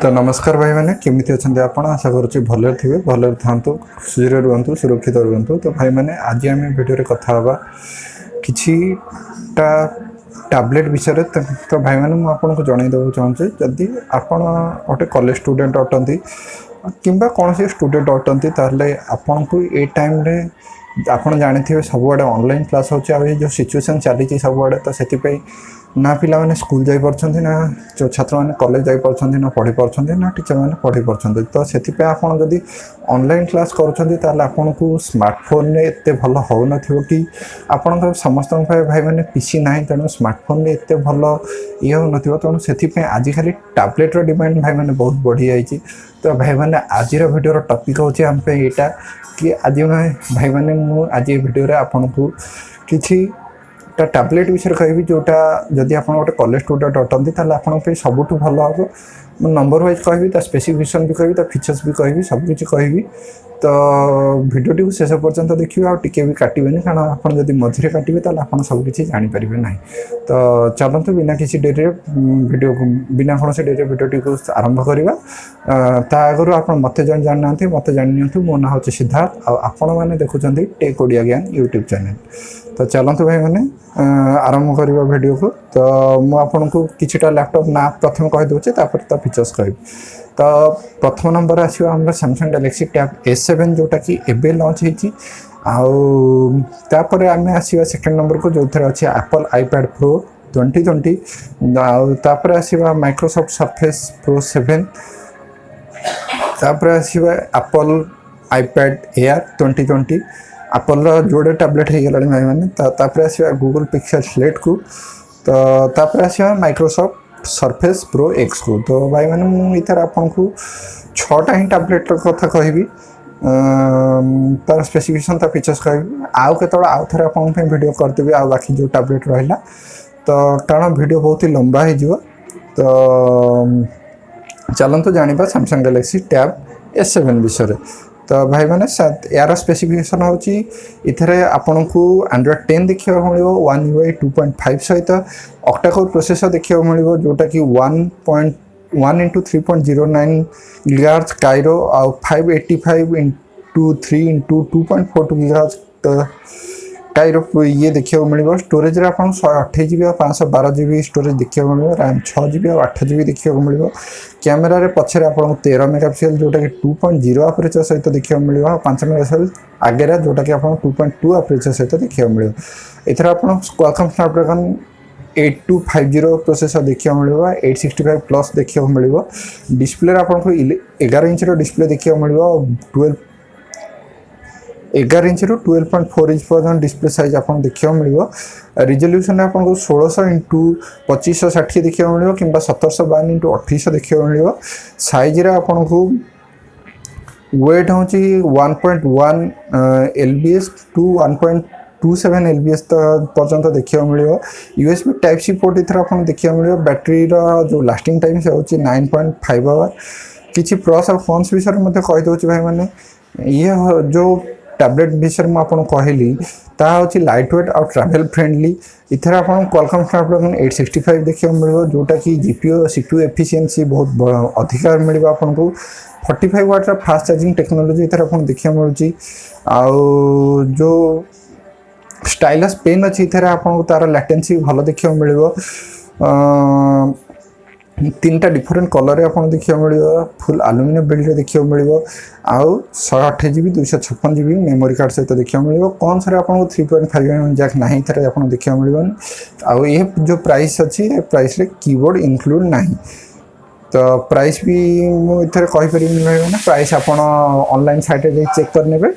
तो नमस्कार भाई मैंने केमिति अच्छा आपण आशा करुच्ची भले थे भले था खुशी रुहतु सुरक्षित रुहतु। तो भाई मैंने आज आम भिडियो कथा हाँ किटा टैबलेट विषय। तो भाई मैंने मुझे जनईदेव चाहूँगी जदि आपण गोटे कॉलेज स्टूडेंट अटंती किंबा कौन सी स्टूडेंट अटंती ताहले आपन को ए टाइम रे आपन जानी थे सबुआड़े ऑनलाइन क्लास होची जो सिचुएशन चली सबुआड़े। तो से ना पिला माने स्कूल जाई परछंती ना जो छात्र माने कॉलेज जाई परछंती ना पढ़ी परछंती ना टीचर माने पढ़ी परछंती। तो से आपन जदि ऑनलाइन क्लास करूछंती ताले आपन को स्मार्टफोन ने एते भलो हो नथिबो कि आपन समस्त भाई माने पीसी नाही तेणु स्मार्टफोन ने एते भलो ये हो नथिबो। तेणु से आज खाली टैबलेट रो डिमांड भाई माने बहुत बढ़ी जाइए। तो भाई मैंने आज भिडियो टॉपिक होची हम पे एटा कि आज भाई मैंने मु आज भिडियो रे आपन को किछि टैबलेट विषय कहि जोटा जदि आप गोटे कॉलेज स्टूडेंट अटंती ताले आपन पे सबुठ भल हम नंबर वाइज कहि स्पेसिफिकेशन भी कहि फीचर्स भी कहि सब किछि कहि। तो भिडियोटी को शेष पर्यंत देखिए और टिके भी काटबेनि कारण आप जब मझे काटे ताले आप सबकि जानीपारे ना। तो चलते बिना किसी डेरी भिडियो बिना कौन डेरी भिडियोटी को आरंभ करवा आगु आप मत जाना मत जानी मो ना हूँ सिद्धार्थ आपण मैंने देखुं टेक ओडिया ज्ञान यूट्यूब चैनल। तो चलते भाई मैंने आरंभ करवा भिडियो को। तो मुझे किछिटा लैपटॉप ना प्रथम कहीदे तो फीचर्स कह। तो प्रथम नंबर आसो आम सैमसंग गैलेक्सी टैब S7 जोटा कि एबे लॉन्च होती आउे आम आसवा सेकेंड नंबर को जो थे अच्छे एप्पल आईपैड प्रो 2020 आउे आसवा माइक्रोसॉफ्ट सरफेस प्रो 7 तापर आसवा एप्पल आईपैड एयर 2020 एप्पल जोड़े टैबलेट हो गला भाई मैंने तापर आसवा गूगल पिक्सेल स्लेट को। तो तापर आसवा माइक्रोसॉफ्ट सरफेस प्रो एक्स को। तो भाई मैंने मुझे आपन को 6टा ही टैबलेट कथा कहबी तार स्पेसिफिकेशन ता फीचर्स कहबी आउ केत आउ थे आप वीडियो करदेवी आ बाकी जो टैबलेट रहा। तो कारण वीडियो बहुत ही लंबा हो। तो चलते जाना सैमसंग गैलेक्सी टैब S7 विषय। तो भाई मैंने यार स्पेसिफिकेशन होची इथरे आपन को एंड्रॉइड 10 देखा मिल 1 UI 2.5 सहित ऑक्टा-कोर प्रोसेसर देखा मिल जोटा कि 1.1 into 3.09 GHz काइरो आ 585 into 3 into 2.42 GHz काइरो ये देखा मिल। स्टोरेज आप 128 GB और 512 GB स्टोरेज देखा मिल। रैम 6 GB और 8 GB देखा मिल। कैमेरा रे पछे आपन 13 मेगापिक्सल जोटा कि 2.0 अपर्चर सहित देखा मिल। 5 मेगापिक्सल आगे जोटा कि आपन 2.2 अपर्चर सहित देखा मिल। एथरा आपन क्वालकॉम स्नैपड्रैगन 8250 प्रोसेसर देखा मिल 865 प्लस देखा मिल। डिस्प्ले आपन को 11 इंच डिस्प्ले देखा मिल 11 इंच रू 12.4 इंच पर्यटन डिस्प्ले साइज आप देखा मिल। रिजोल्यूशन आपको 1600 इंटू 2560 देखा मिल कि 1752 इंटू 2800 देखा मिल। साइज रे आपन को वेट हूँ 1.1 LBS टू 1.27 LBS पर्यंत देखा मिल। USB टाइप सी पोर्ट इधर आप देखा मिल। बैटेरी जो लास्टिंग टाइम से होची 9.5 आवर। किसी प्लस और कॉन्स विषय में कहीदे भाई मैंने ये जो टैबलेट विषय में आपको कहली ता हूँ लाइट वेट और ट्रैवल फ्रेंडली। इधर आप क्वालकॉम स्नैपड्रैगन 865 देखा मिल जोटा कि GPU CPU एफिशिएंसी बहुत अधिकार मिल। आपको 45 वाट फास्ट चार्जिंग टेक्नोलोजी इधर आप देखा मिलूँ। आउ जो स्टाइलस पेन अच्छी इधर आपको तार लैटेंसी भल देखा मिल। 3टा डिफरेंट कलर आप देखा मिल। फुल एल्यूमिनियम बिल्ड देखा मिल। आउ 128 GB 256 GB मेमोरी कार्ड सहित देखा मिल। कौन से आपको 3.5 जैक ना इधर आप देखा मिल। आउ ये जो प्राइस अच्छी प्राइस रे कीबोर्ड इंक्लूड ना। तो प्राइस भी मुझे कहीपरि ना प्राइस आप ऑनलाइन साइट चेक करने।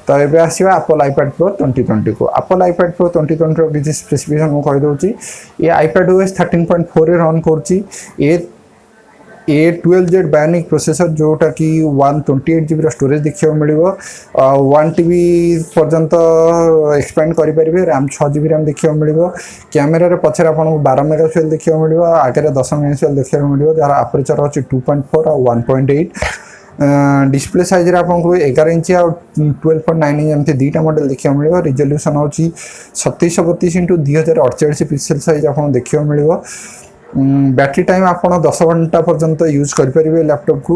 तो ये आसवा एप्पल आईपैड प्रो 2020 को। एप्पल आईपैड प्रो 2020 किसी स्पेसिफिकेशन मुझे कहीदे ये आईपैड OS 13.4 रन कर 12Z बायोनिक प्रोसेसर जोटा कि 128 GB स्टोरेज देखा मिल। 1 TB पर्यंत एक्सपैंड करें। रैम 6 GB रैम देखा मिल। कैमेरा पछे आपको 12 मेगापिक्सल देखा मिल। आगे 10 मेगापिक्सल देखा मिल जार अपर्चर अच्छी 2.4 और 1.8। डिस्प्ले साइज आपको 11 इंच और 12.9 इंच एमती दुईटा मॉडल देखा मिल। रिजोल्यूशन हूँ 3732 इंटू 2048 पिक्सेल साइज आप देखा मिल। बैटरी टाइम आपड़ 10 घंटा पर्यंत यूज करेंगे लैपटॉप को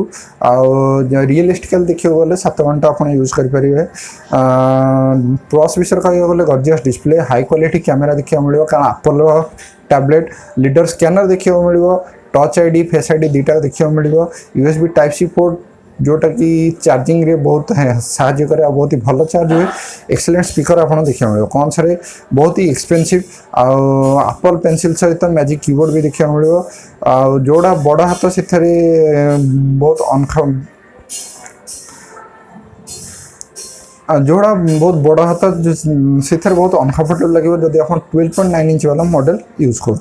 रियलिस्टिकल देखिए गले 7 घंटा आप यूज करेंगे प्लस विषय कह गले gorgeous display high quality camera देखा मिले कारण एप्पल टैबलेट लीडर स्कैनर देखा मिले टच आईडी फेस आईडी दुटा देखा मिले यूएसबी टाइप सी पोर्ट जोटा कि चार्जिंग रे बहुत साहाଯ୍य करे बहुत ही भल चार्ज हुए एक्सीलेंट स्पीकर आप देखा मिले कौन से बहुत ही एक्सपेंसिव एप्पल पेंसिल सहित मैजिक कीबोर्ड भी देखा मिले जोड़ा बड़ हाथ से बहुत जोड़ा बहुत बड़ हाथ से बहुत अनकंफर्टेबल लगे जब आप 12.9 इंच वाला मॉडल यूज कर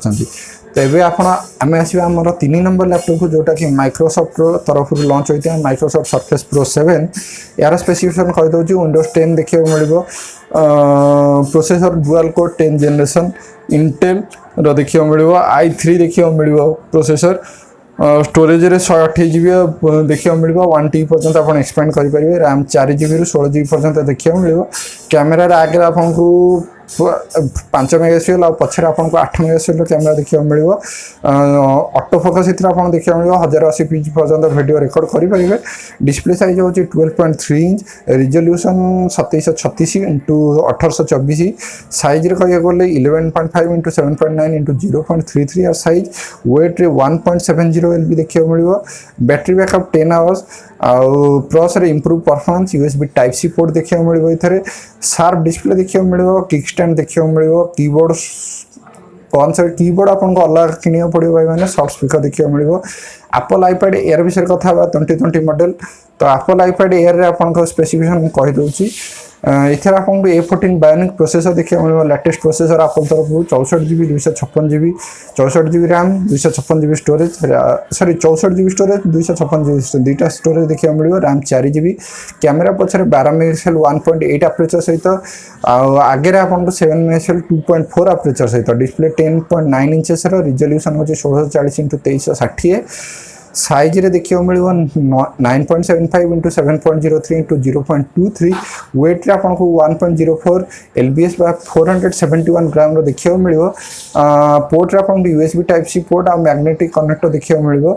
तेबे आम आसवा आमर 3 नंबर लैपटॉप को जोटा कि माइक्रोसॉफ्ट तरफ लॉन्च होता है माइक्रोसॉफ्ट सरफेस प्रो 7 यार स्पेसिफिकेशन कहीदे विंडोज 10 देखा मिले processor dual core 10 generation Intel देखा मिले i3 देखा मिले प्रोसेसर स्टोरेज रे 128 GB देखा मिले 1 TB पर्यंत आप एक्सपेंड करेंगे रैम 4 GB रू 16 GB पर्यंत देखा मिले कैमेरा आगे आपको 5 मेगापिक्सल और पछरे आपको 8 मेगापिक्सल कैमेरा देखा मिले ऑटो फोकस आप देखा मिले 1080p पर्यंत वीडियो रिकॉर्ड करेंगे डिस्प्ले साइज हूँ 12.3 इंच रिजोल्यूशन 2736 इंटू 1824 साइज रे कह गले 11.5 इंटू 7.9 इंटू 0.33 और साइज वेट रे 1.70 LB देखा मिले बैटरी बैकअप 10 आवर्स आउ प्लस रे improve performance USB type C port देखा मिले इधर शार्प डिस्प्ले देखा मिले किक स्टैंड देखा मिले कीबोर्ड कौन सा कीबोर्ड आपको अलग किनिया पड़ो भाई मैंने सॉफ्ट स्पीकर देखा मिले एप्पल आईपैड एयर विषय कथा 2020 मॉडल तो एप्पल आईपैड एयर रे आपको स्पेसिफिकेशन कहीदे इधर आपको A14 बायोनिक प्रोसेसर देखा मिले लेटेस्ट प्रोसेसर एप्पल तरफ 64 GB 256 GB 64 GB RAM 256 GB storage sorry 64 GB storage 256 GB दुटा स्टोरेज देखा मिले रैम 4 GB कैमेरा पछरे 12 मेगापिक्सल 1.8 अपर्चर सहित आगे आपको 7 मेगापिक्सल 2.4 अपर्चर सहित डिस्प्ले 10.9 इंचेस रिजोल्यूशन हो 1640 इंटू 2360 साइज रे देखिए मिले 9.75 इंटू 7.03 इंटू 0.23 वेट रे आपको 1.04 LBS 471 ग्राम रो देखिए मिले पोर्ट रे आपको USB टाइप सी पोर्ट और मैग्नेटिक कनेक्टर देखिए मिले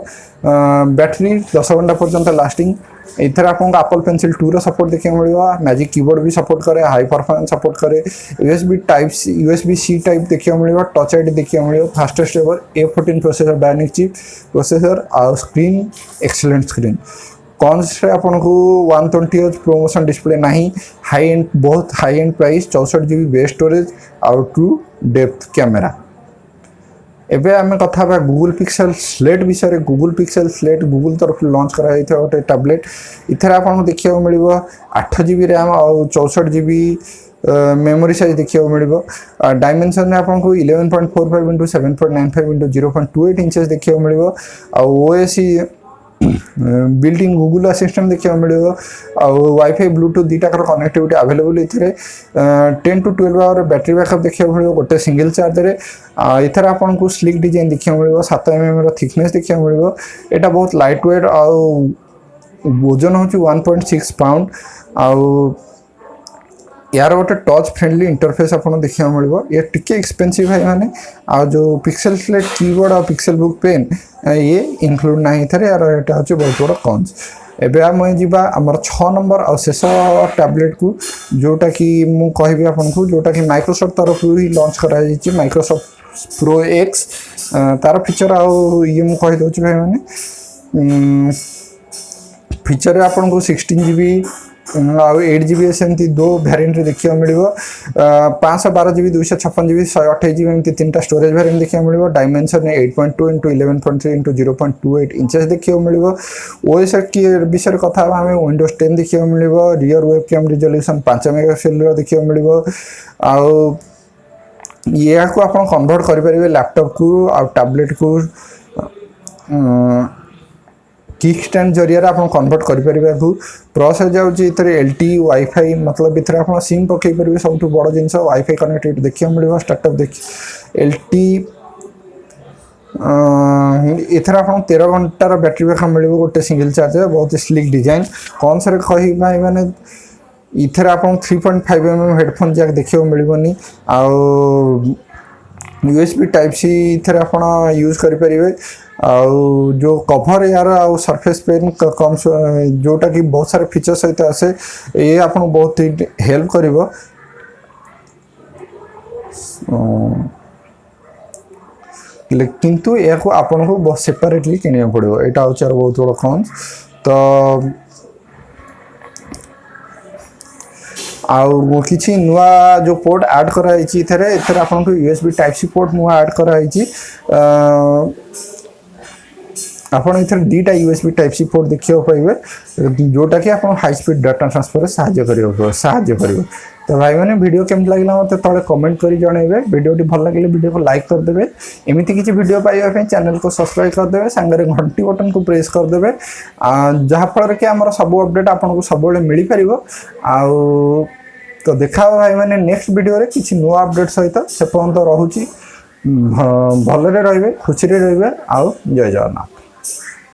बैटरी 10 घंटा पर्यंत लास्टिंग इधर आपको एप्पल पेंसिल 2 रो सपोर्ट देखा मिले मैजिक कीबोर्ड भी सपोर्ट करे हाई परफॉर्मेंस सपोर्ट करे USB C टाइप देखा मिले टच आईडी देखा मिले fastest ever A14 processor dynamic chip processor और स्क्रीन एक्सीलेंट स्क्रीन कौन से आपको 120 प्रोमोशन डिस्प्ले नहीं हाई एंड बहुत high and price 64 GB base storage और ट्रू डेप्थ कैमेरा एबे आम कथा गूगल पिक्सेल स्लेट विषय गूगल पिक्सेल स्लेट गूगल तरफ लॉन्च कराई गोटे टैबलेट इधर आपको देखा मिले 8 GB रैम और 64 GB मेमोरी साइज देखा मिले डायमेंशन में आपको 11.45 इंटू 7.95 इंटू 0.28 इंचेस देखा मिले OS built in Google assistant देखा मिले वाईफाई ब्लूटूथ दुटाकर कनेक्टिविटी अवेलेबल इधर 10 to 12 आवर बैटरी बैकअप देखा मिले गोटे सिंगल चार्जर इधर आपको स्लिक डिजाइन देखा मिले 7 mm थिकनेस देखा मिले यहाँ बहुत लाइट वेट वजन हूँ 1.6 पाउंड आउ यार गोटे टच फ्रेंडली इंटरफेस आपको देखा मिले ये टिके एक्सपेंसिव है माने आ जो पिक्सेल स्लेट कीबोर्ड और पिक्सेल बुक पेन ये इनक्लूड ना इधर यार यहाँ हूँ बहुत बड़ा कॉन्स एबे आम जावा आमर 6 नंबर और शेष टैबलेट को जोटा कि मु कहबी आपको जोटा कि माइक्रोसॉफ्ट तरफ ही लॉन्च कराई माइक्रोसॉफ्ट प्रो एक्स तार फीचर आउ ये मुझे कहीदे भाई मैंने फीचर आपको 16 GB आउ 8 GB सेमती दो वेरिएंट देखा मिले 512 GB 256 GB 128 GB एमती 3टा स्टोरेज वेरिएंट देखा मिले डायमेंशन 8.2 इंटू 11.3 इंटू 0.28 इंचेस देखा मिले ओएस की विषय कथा आम विंडोज 10 देखा मिले rear webcam resolution 5 megapixel देखा मिले आउ या को आप कन्वर्ट करेंगे लैपटॉप को आउ टैबलेट को किक स्टैंड जरिया आप कन्वर्ट करेंगे प्लस हो जाऊँगी LTE वाईफाई मतलब इधर आप सिम पकई पारे सब बड़ जिन वाईफाई कनेक्टिविटी देखा मिले स्टार्टअप देख LTE इधर आप 13 घंटार बैटरी बैकअप मिले गोटे सिंगल चार्जर बहुत स्लिक डिजाइन कौन से कही मैंने इधर आप 3.5 mm हेडफोन जैक देखा मिलनी USB टाइप सी थे आप यूज करेंगे। आउ जो कभर यार आउ सरफेस पेन कम जोटा कि बहुत सारे फीचर सहित आसे ये आपको बहुत ही हेल्प कर किंतु या आपन को सेपरेटली किनिया पड़ो यहाँ हूँ बहुत बड़ा कन्स। तो आउ किसी नुआ जो पोर्ट ऐड कराई आपको USB टाइप सी पोर्ट नुआ ऐड कराई आपड़ इधर दीटा USB टाइप सी पोर्ट देखा पाइबे जोटा कि आप हाई स्पीड डाटा ट्रांसफर साहाଯ୍य कर। तो भाई मैंने वीडियो केमती लगे मत तले कमेंट कर जनइबे। वीडियोटी भल लगे वीडियो को लाइक करदे। एमती किसी वीडियो पाइबा चैनल को सब्सक्राइब करदे सांगे घंटी बटन को प्रेस करदे जहाँफल कि आम सब अपडेट आपको सब मिल पार। तो देखा भाई मैंने नेक्स्ट वीडियो रे किसी नुआ अपडेट सहित से पर्यंत रोचे भलरे रे खुशी रे रे। जय जगन्नाथ।